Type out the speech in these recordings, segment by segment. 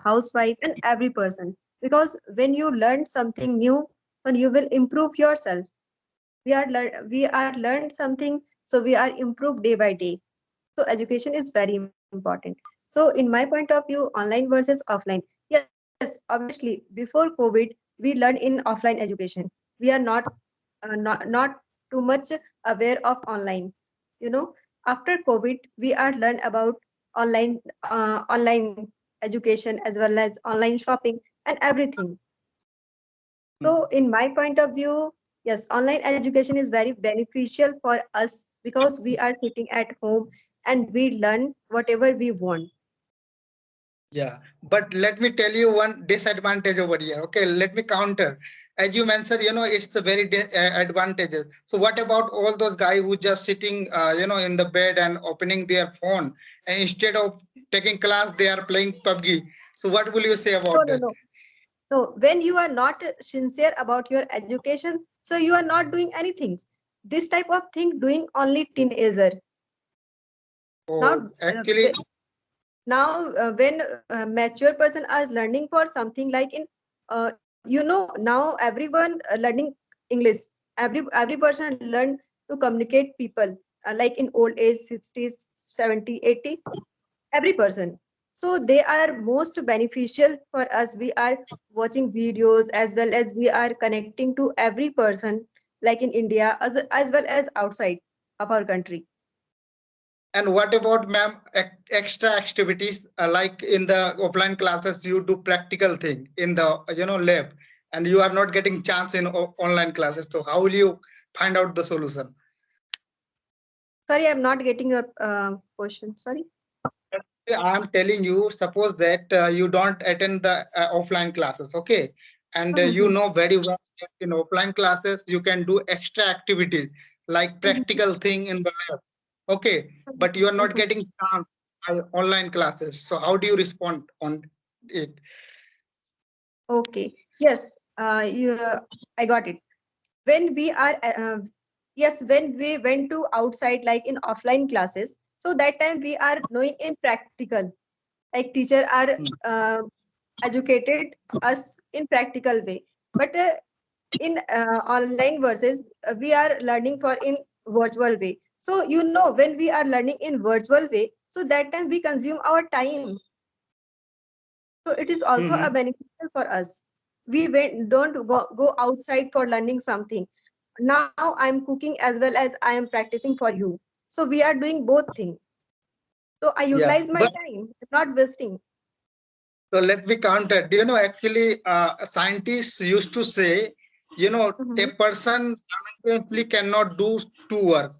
housewife, and every person. Because when you learn something new, then you will improve yourself. We are learned something, so we are improved day by day. So education is very important. So in my point of view, online versus offline. Yes, obviously before COVID, we learned in offline education. We are not too much aware of online. You know, after COVID, we are learned about online education as well as online shopping and everything. So, in my point of view, yes, online education is very beneficial for us because we are sitting at home and we learn whatever we want. Yeah, but let me tell you one disadvantage over here. Okay, let me counter. As you mentioned, it's the very advantages. So what about all those guys who just sitting, in the bed and opening their phone, and instead of taking class, they are playing PUBG. So what will you say No, about no, that? no. So, when you are not sincere about your education, so you are not doing anything. This type of thing doing only teenager. Oh, Now, actually, when mature person is learning for something like in now everyone learning English. Every person learn to communicate people like in old age 60s 70 80 every person. So they are most beneficial for us. We are watching videos as well as we are connecting to every person like in India as well as outside of our country. and what about, ma'am, extra activities like in the offline classes, you do practical thing in the lab, and you are not getting chance in online classes. So how will you find out the solution? Sorry, I'm not getting your question. Sorry. I am telling you, suppose that you don't attend the offline classes, okay, and you know very well that in offline classes you can do extra activities like practical thing in the lab, okay, but you are not getting chance by online classes. So how do you respond on it? Okay. Yes. I got it. When we are, yes, when we went to outside, like in offline classes, so that time we are knowing in practical, like teacher are educated us in practical way. But in online versus we are learning for in virtual way. So when we are learning in virtual way, so that time we consume our time. So it is also a Mhm. beneficial for us. Don't go outside for learning something. Now I'm cooking as well as I am practicing for you. So we are doing both things. So I Yeah, utilize my but time, not wasting. so let me counter. Do you know, actually, scientists used to say, a Mhm. person simultaneously cannot do two work,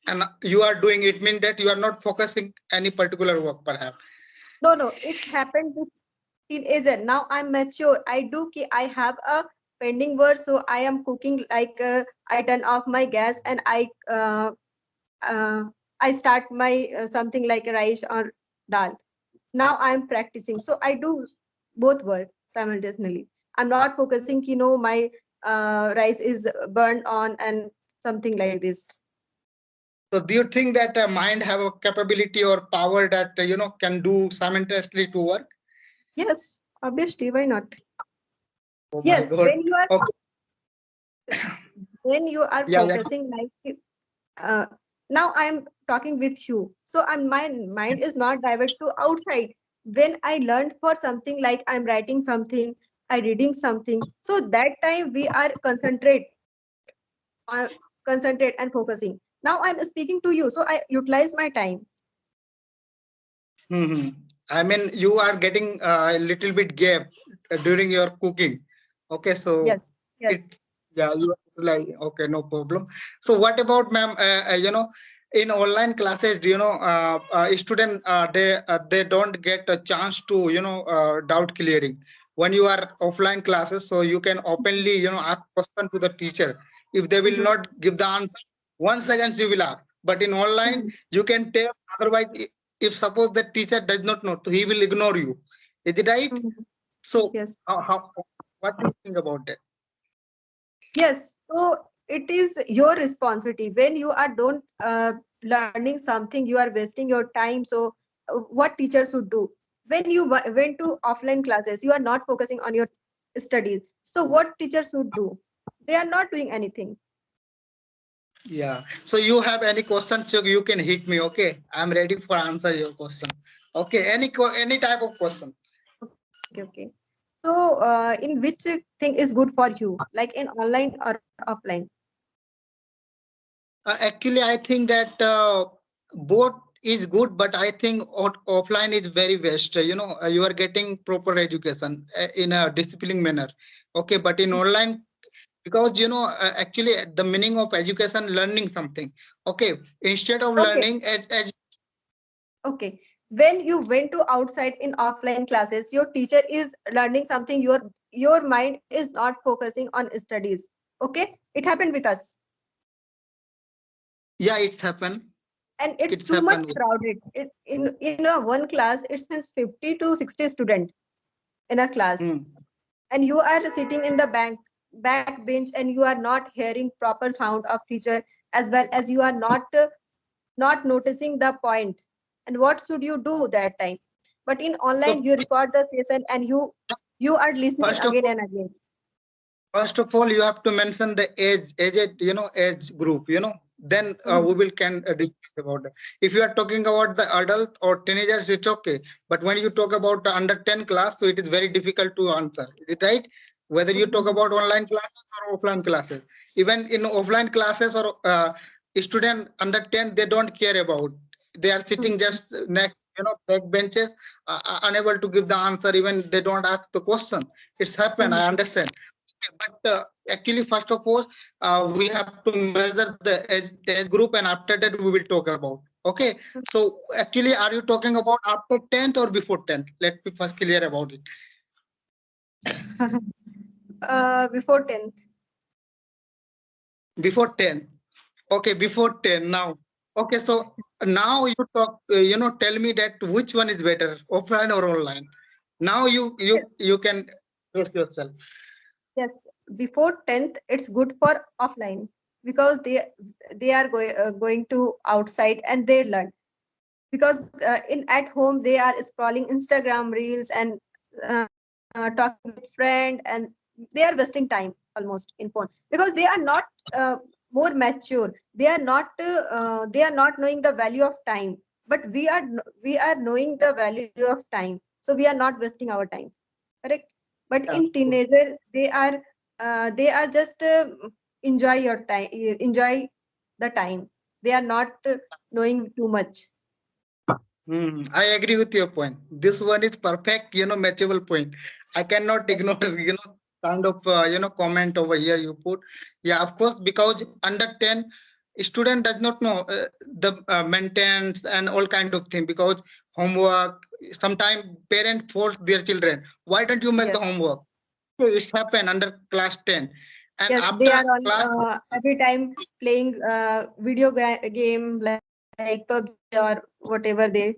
and you are doing it means that you are not focusing any particular work, perhaps. No, no, it happened with teenager. Now I'm mature. I have a pending work, so I am cooking like I turn off my gas and uh, I start my something like rice or dal. Now I'm practicing, so I do both work simultaneously. I'm not focusing, my rice is burned on and something like this. So, do you think that mind have a capability or power that can do simultaneously to work? Yes, obviously, why not? Oh my Yes, God! Okay, when you are yeah, yeah. focusing like uh, now I'm talking with you, so my mind is not diverted to outside. When I learned for something like I'm writing something, I reading something, so that time we are concentrate and focusing. Now I'm speaking to you, so I utilize my time. Hmm. I mean, you are getting a little bit gap during your cooking. Okay, so Yes, it, yes. yeah, you are like, okay, no problem. So what about, ma'am, in online classes, student, they don't get a chance to, doubt clearing. When you are offline classes, so you can openly, ask question to the teacher. If they will Mhm, not give the answer, 1 second you will ask. But in online, mhm, you can tell, otherwise, if suppose the teacher does not know, so he will ignore you. Is it right? mhm. So Yes, how what do you think about that? yes. So it is your responsibility. When you are don't learning something, you are wasting your time. So what teachers should do? when you went to offline classes, you are not focusing on your studies. So what teachers would do? They are not doing anything. Yeah. So you have any questions, so you can hit me. Okay, I'm ready for answer your question. Okay, any type of question. Okay, okay. So in which thing is good for you, like in online or offline? Actually, I think that both is good, but I think offline is very best. You are getting proper education in a disciplined manner. Okay, but in online, because actually the meaning of education, learning something. Okay, instead of Okay, learning, okay. When you went to outside in offline classes, your teacher is learning something. Your mind is not focusing on studies. Okay, it happened with us, yeah, it's happened. and it's It's too much happened. crowded. In a one class, it means 50 to 60 student in a class, Hmm. and you are sitting in the back bench, and you are not hearing proper sound of teacher, as well as you are not noticing the point. And what should you do that time? But in online, So you record the session, and you are listening first of again and again. First of all, you have to mention the age group. Then Mhm. we will can discuss about it. If you are talking about the adult or teenagers, it's okay. But when you talk about the under 10 class, so it is very difficult to answer. Is it right? Whether you talk Mhm. about online classes or offline classes, even in offline classes or student under 10, they don't care about. They are sitting Mhm. just next, back benches, unable to give the answer. Even they don't ask the question. It's happened. I Mhm. understand. But actually, first of all, we have to measure the age group, and after that we will talk about. Okay. So actually, are you talking about after 10th or before 10th? Let me first clear about it. Before 10th. Before 10. Okay, before 10 now. Okay, so now you talk. Tell me that which one is better, offline or online. Now you can express yourself. Yes, before 10th, it's good for offline, because they are going to outside and they learn. Because in at home they are scrolling Instagram reels and talking with friend, and they are wasting time almost in phone, because they are not uh, more mature. They are not knowing the value of time. But we are knowing the value of time, so we are not wasting our time. Correct. But Yeah, in teenager, they are just enjoy your time, enjoy the time. They are not knowing too much. I agree with your point. This one is perfect, matchable point. I cannot ignore, kind of, comment over here you put. Yeah, of course, because under 10, student does not know the maintenance and all kind of thing, because homework, sometimes parent force their children. Why don't you make the Yes. homework? So it's happened under class 10. And Yes, they after are on class, every time playing video game like PUBG or whatever they.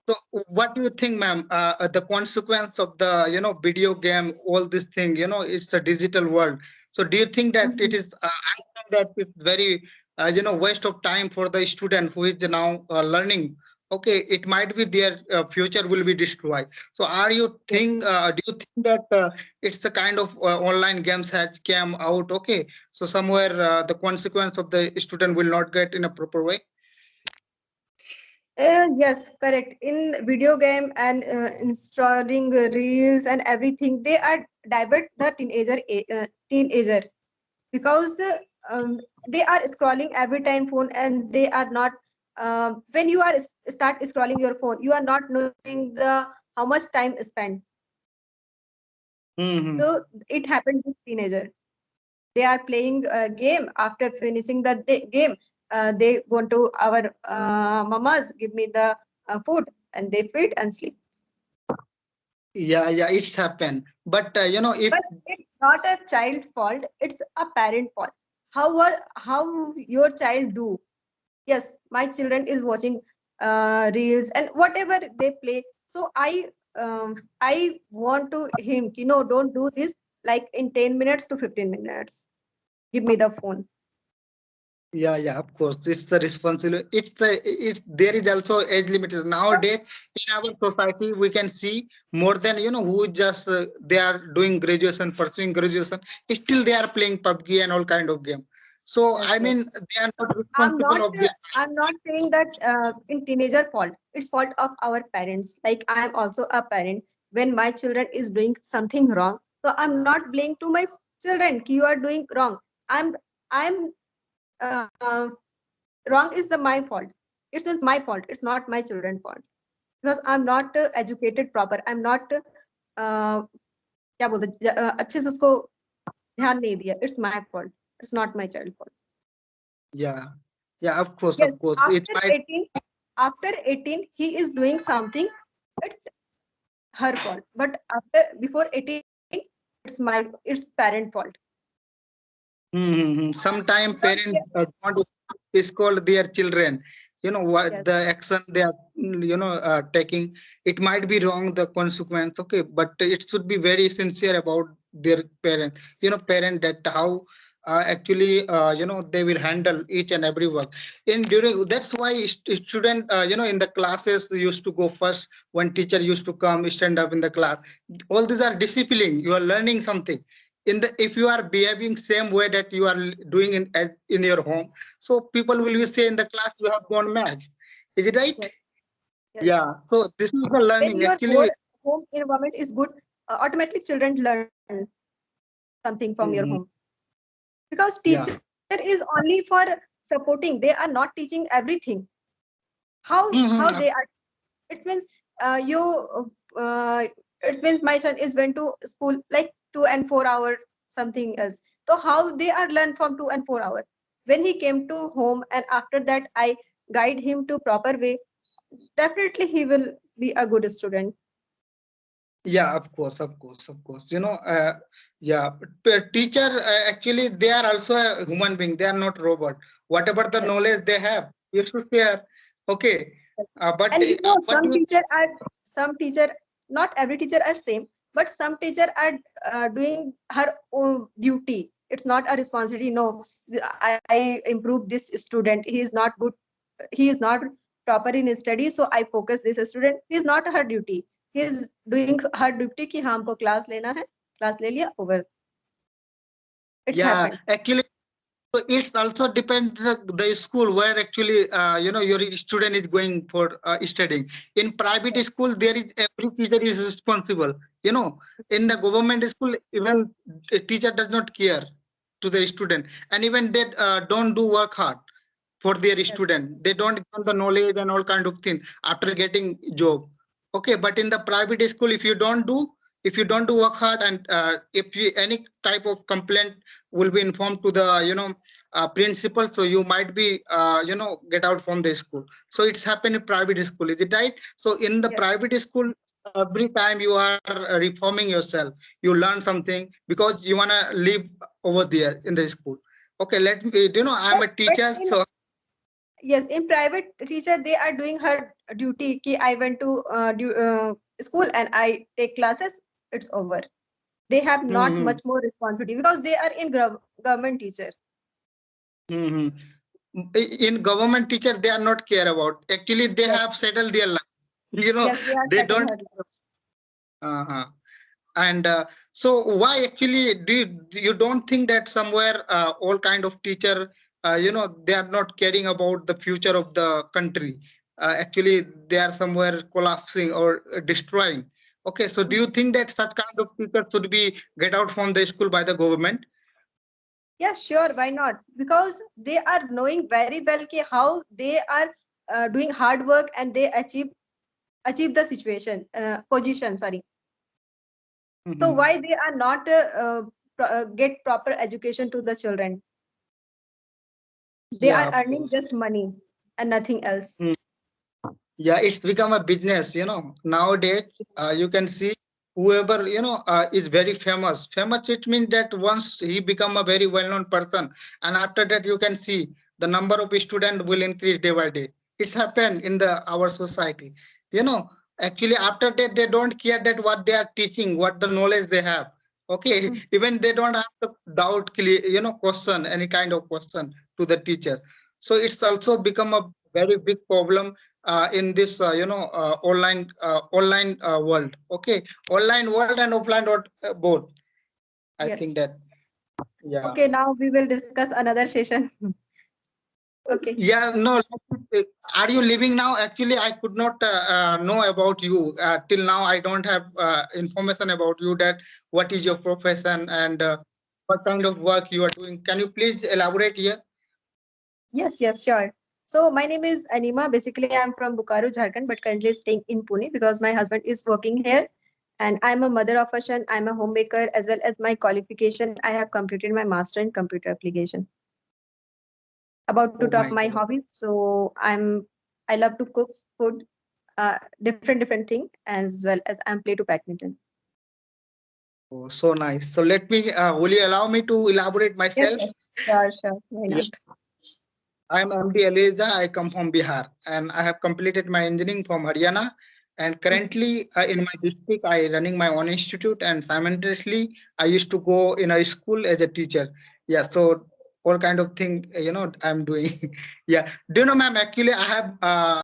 so what do you think, ma'am? The consequence of the, video game, all this thing, it's a digital world. So do you think that it Mhm. is, I think that it's very, waste of time for the student who is now learning. Okay, it might be their future will be destroyed. So Yes. do you think that it's the kind of online games has came out? Okay, so somewhere the consequence of the student will not get in a proper way. Yes, correct. In video game and installing reels and everything, they are divert the teenager, because they are scrolling every time phone, and they are not. When you are start scrolling your phone, you are not knowing the how much time spent. Hmm. So it happened with teenager. They are playing a game. After finishing the game, they go to our mamas, give me the food, and they feed and sleep. Yeah, yeah, it's happened. But if But it's not a child fault, it's a parent fault. How your child do? Yes, my children is watching reels and whatever they play. So I want to him, don't do this, like in 10 minutes to 15 minutes. Give me the phone. Yeah, of course. It's the responsibility. It's there is also age limit. Nowadays, in our society, we can see more than who just they are doing graduation, pursuing graduation. Still, they are playing PUBG and all kind of game. So Yes, I yes. mean, they are not I'm responsible not of their. I'm not saying that in teenager fault. It's fault of our parents. Like I am also a parent. When my children is doing something wrong, so I'm not blaming to my children. Ki you are doing wrong. I'm uh, wrong is the my fault. It's not my fault. It's not my children fault because I'm not educated proper. I'm not क्या बोलते अच्छे से उसको ध्यान नहीं दिया. It's my fault. It's not my child fault. Yeah, yeah, of course, Yes, of course. It might. after 18, he is doing something, it's her fault. But after before 18, it's parent fault. Sometimes Because parents don't scold their children. You know what yes, the action they are, taking. It might be wrong, the consequence. Okay, but it should be very sincere about their parent. Parent that how actually they will handle each and every work. In during that's why student in the classes used to go first when teacher used to come stand up in the class. All these are discipline. You are learning something in the if you are behaving same way that you are doing in your home, so people will be say in the class you have gone mad. Is it right? yes, Yeah, yes. so this is the When learning your actually. home environment is good, automatically children learn something from your home. Mhm. Because teacher Yeah. is only for supporting. They are not teaching everything. How they Mhm. are. It means you. It means my son is went to school like 2 and 4 hour something else. So how they are learn from 2 and 4 hour. When he came to home and after that I guide him to proper way, definitely he will be a good student. Yeah, of course, of course, of course. Yeah, teacher actually they are also a human being. They are not robot. Whatever the Yes. knowledge they have, you should share. Okay, Yes. but And you know, what you. some teacher, not every teacher are same, but some teacher are doing her own duty. It's not a responsibility. No, I improve this student. He is not good. He is not proper in his study, so I focus this student. He is not her duty. He is doing her duty कि हाँ हमको class लेना है, class ले लिया over. It's Yeah, happened. actually. So it's also depends the school where actually your student is going for studying. In private school, there is every teacher is responsible. In the government school, even a teacher does not care to the student, and even they don't do work hard for their Yes, student. They don't get the knowledge and all kind of thing after getting job. Okay, but in the private school, if you don't do work hard, and if you, any type of complaint will be informed to the principal, so you might be get out from the school. So it's happened in private school, is it right? So in the yes, private school, every time you are reforming yourself, you learn something because you want to live over there in the school. Okay, let me, I'm a but teacher, in so. yes, in private teacher they are doing her duty. Ki I went to school and I take classes. It's over. They have not Hmm. much more responsibility because they are in government teacher. Hmm. In government teacher, they are not care about. Actually, they Yes, have settled their life. yes, they are They setting don't. her. Uh-huh. And so why actually you don't think that somewhere all kind of teacher they are not caring about the future of the country, actually they are somewhere collapsing or destroying. Okay, so do you think that such kind of teachers should be get out from the school by the government? Yeah, sure. Why not? Because they are knowing very well ki how they are doing hard work and they achieve the situation position. Sorry. So Mhm. why they are not get proper education to the children? They Yeah, are of earning course. just money and nothing else. Yeah, it's become a business, nowadays. You can see whoever is very famous. Famous, it means that once he become a very well-known person, and after that you can see the number of students will increase day by day. It's happened in the our society. you know Actually, after that they don't care that what they are teaching, what the knowledge they have. Okay, Mm. even they don't ask the doubt question, any kind of question. to the teacher. So it's also become a very big problem in this online world. Okay, online world and offline world, both. I Yes. think that, yeah. Okay, now we will discuss another session. Okay. Yeah, no. Are you living now? Actually, I could not know about you till now. I don't have information about you. That what is your profession and what kind of work you are doing? Can you please elaborate here? Yes, yes, sure. So my name is Anima. Basically, I'm from Bokaro, Jharkhand, but currently staying in Pune because my husband is working here. And I'm a mother of a son. I'm a homemaker as well as my qualification. I have completed my master in computer application. About to Oh talk my my God. hobbies. So I love to cook food, different thing, as well as I'm play to badminton. Oh, so nice. So let me. Will you allow me to elaborate Yes, myself? yes, sure, sure. Why Yeah. not? I'm MD Aliza. I come from Bihar, and I have completed my engineering from Haryana. And currently, in my district, I running my own institute, and simultaneously, I used to go in a school as a teacher. Yeah, so all kind of thing, I'm doing. Yeah. Do you know, ma'am? Actually, I have